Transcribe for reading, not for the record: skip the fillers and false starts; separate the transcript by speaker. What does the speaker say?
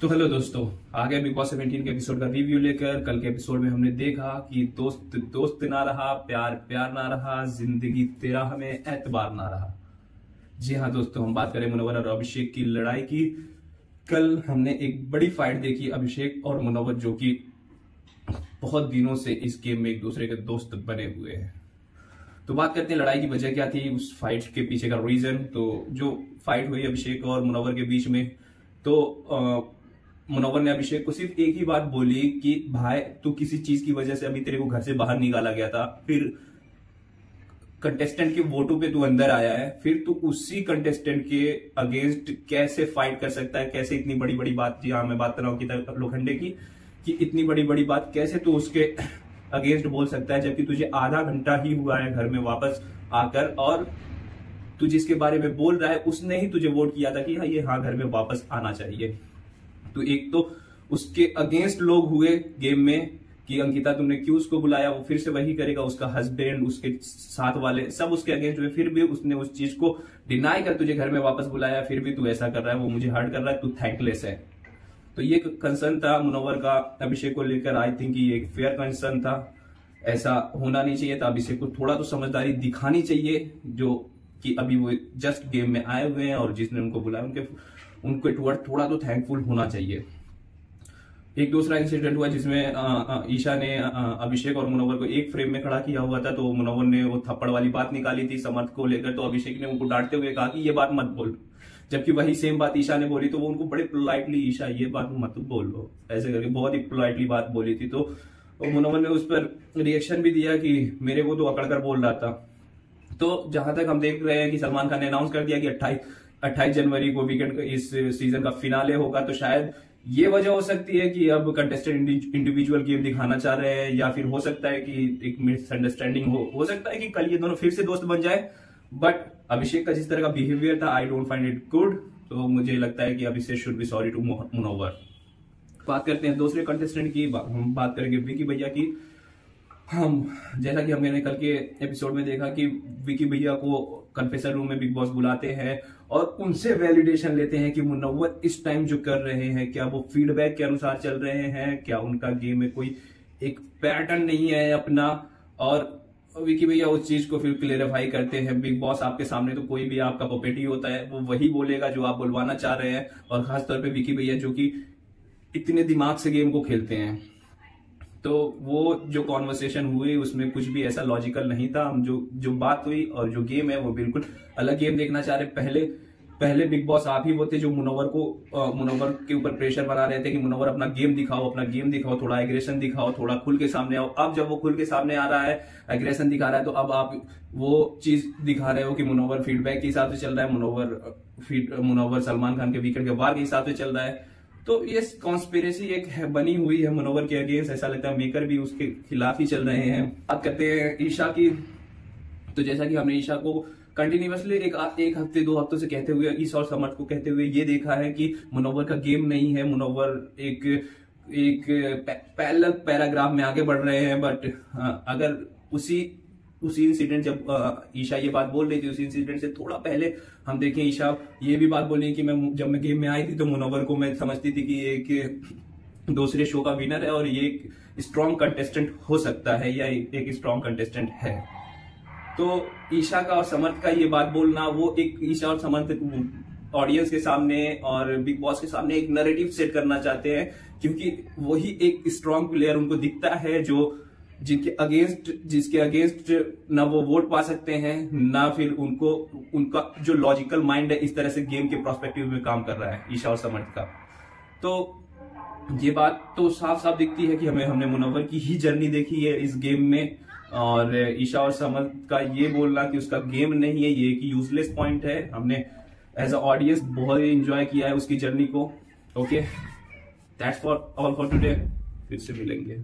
Speaker 1: तो हेलो दोस्तों, आ गए बिग बॉस 17 के एपिसोड का रिव्यू लेकर। कल के एपिसोड में हमने देखा कि दोस्त दोस्त ना रहा, प्यार प्यार ना रहा, जिंदगी तेरा हमें एतबार ना रहा। जी हाँ दोस्तों, हम बात करें मुनव्वर और अभिषेक की लड़ाई की। कल हमने एक बड़ी फाइट देखी, अभिषेक और मुनव्वर जो कि बहुत दिनों से इस गेम में एक दूसरे के दोस्त बने हुए हैं। तो बात करते हैं लड़ाई की वजह क्या थी, उस फाइट के पीछे का रीजन। तो जो फाइट हुई अभिषेक और मुनव्वर के बीच में, तो मुनव्वर ने अभिषेक को सिर्फ एक ही बात बोली कि भाई तू किसी चीज की वजह से अभी तेरे को घर से बाहर निकाला गया था, फिर कंटेस्टेंट के वोटों पे तू अंदर आया है, फिर तू उसी कंटेस्टेंट के अगेंस्ट कैसे फाइट कर सकता है, कैसे इतनी बड़ी बड़ी बात, जी हाँ मैं बात कर रहा हूँ लोखंडे की, कि इतनी बड़ी बड़ी बात कैसे तू उसके अगेंस्ट बोल सकता है, जबकि तुझे आधा घंटा ही हुआ है घर में वापस आकर, और तू जिसके बारे में बोल रहा है उसने ही तुझे वोट किया था कि हाँ घर में वापस आना चाहिए। तो एक तो उसके अगेंस्ट लोग हुए गेम में कि अंकिता तुमने क्यों उसको बुलाया, वो फिर से वही करेगा, उसका हस्बैंड उसके साथ वाले सब उसके अगेंस्ट हुए, फिर भी उसने उस चीज को डिनाई कर तुझे घर में वापस बुलाया, फिर भी तू ऐसा कर रहा है, वो मुझे हर्ट कर रहा है, तू थैंकलेस है। तो ये कंसर्न था मुनव्वर का अभिषेक को लेकर। आई थिंक ये एक फेयर कंसर्न था, ऐसा होना नहीं चाहिए था। अभिषेक को थोड़ा तो समझदारी दिखानी चाहिए, जो कि अभी वो जस्ट गेम में आए हुए हैं और जिसने उनको बुलाया उनके टुवर्ड थोड़ा तो थैंकफुल होना चाहिए। एक दूसरा इंसिडेंट हुआ जिसमें ईशा ने अभिषेक और मुनव्वर को एक फ्रेम में खड़ा किया हुआ था। तो मुनव्वर ने वो थप्पड़ वाली बात निकाली थी समर्थ को लेकर, तो अभिषेक ने उनको डांटते हुए कहा कि ये बात मत बोल, जबकि वही सेम बात ईशा ने बोली, तो वो उनको बड़े पोलाइटली ईशा ये बात मत बोलो ऐसे करके बहुत ही पोलाइटली बात बोली थी। तो मुनव्वर ने उस पर रिएक्शन भी दिया कि मेरे को तो अकड़ कर बोल रहा था। तो जहां तक हम देख रहे हैं कि सलमान खान ने अनाउंस कर दिया कि 28 जनवरी को वीकेंड इस सीजन का फिनाले होगा, तो शायद ये वजह हो सकती है कि अब कंटेस्टेंट इंडिविजुअल गेम दिखाना चाह रहे हैं, या फिर हो सकता है कि एक मिसअंडरस्टैंडिंग हो सकता है कि कल ये दोनों फिर से दोस्त बन जाए। बट अभिषेक का जिस तरह का बिहेवियर था, I don't find it good. तो मुझे लगता है कि Abhishek should be sorry to Munawar. बात करते हैं दूसरे कंटेस्टेंट की, हम बात करेंगे विकी भैया की। हम जैसा कि हमने कल के एपिसोड में देखा कि विकी भैया को कन्फेसर रूम में बिग बॉस बुलाते हैं और उनसे वैलिडेशन लेते हैं कि मुनव्वर इस टाइम जो कर रहे हैं, क्या वो फीडबैक के अनुसार चल रहे हैं, क्या उनका गेम में कोई एक पैटर्न नहीं है अपना। और विकी भैया उस चीज को फिर क्लेरिफाई करते हैं, बिग बॉस आपके सामने तो कोई भी आपका पपेटी होता है, वो वही बोलेगा जो आप बुलवाना चाह रहे हैं। और खासतौर पे विकी भैया जो कि इतने दिमाग से गेम को खेलते हैं। तो वो जो कॉन्वर्सेशन हुई उसमें कुछ भी ऐसा लॉजिकल नहीं था। हम जो बात हुई और जो गेम है वो बिल्कुल अलग गेम देखना चाह रहे। पहले बिग बॉस आप ही वो थे जो मुनव्वर के ऊपर प्रेशर बना रहे थे कि मुनव्वर अपना गेम दिखाओ, थोड़ा एग्रेशन दिखाओ, थोड़ा खुल के सामने आओ। अब जब वो खुल के सामने आ रहा है, एग्रेशन दिखा रहा है, तो अब आप वो चीज दिखा रहे हो कि मुनव्वर फीडबैक के हिसाब से चल रहा है, मुनव्वर सलमान खान के वीकेंड के वार के हिसाब से चल रहा है। तो ये कॉन्स्पिरेसी एक बनी हुई है मुनव्वर के अगेंस्ट, ऐसा लगता है मेकर भी उसके खिलाफ ही चल रहे हैं। बात करते हैं ईशा की। तो जैसा कि हमने ईशा को कंटिन्यूअसली एक हफ्ते 2 हफ्तों से कहते हुए, ईशा और समर्थ को कहते हुए ये देखा है कि मुनव्वर का गेम नहीं है, मुनव्वर एक पैरेलल पैराग्राफ में आगे बढ़ रहे हैं। बट अगर उसी इंसिडेंट, जब ईशा ये बात बोल रही थी, उसी इंसिडेंट से थोड़ा पहले हम देखें ईशा ये भी बात बोल रही कि जब मैं गेम में आई थी तो मुनव्वर को मैं समझती थी कि एक दूसरे शो का विनर है और ये एक स्ट्रॉन्ग कंटेस्टेंट हो सकता है, या एक स्ट्रॉन्ग कंटेस्टेंट है। तो ईशा का और समर्थ का ये बात बोलना, वो एक ईशा और समर्थ ऑडियंस के सामने और बिग बॉस के सामने एक नैरेटिव सेट करना चाहते हैं, क्योंकि वही एक स्ट्रॉन्ग प्लेयर उनको दिखता है जिसके अगेंस्ट ना वो वोट पा सकते हैं, ना फिर उनका जो लॉजिकल माइंड है इस तरह से गेम के प्रोस्पेक्टिव में काम कर रहा है ईशा और समर्थ का। तो ये बात तो साफ साफ दिखती है कि हमने मुनव्वर की ही जर्नी देखी है इस गेम में, और ईशा और समर्थ का ये बोलना कि उसका गेम नहीं है, ये एक यूजलेस पॉइंट है। हमने एज अ ऑडियंस बहुत एंजॉय किया है उसकी जर्नी को। Okay, that's for all for today. फिर से मिलेंगे।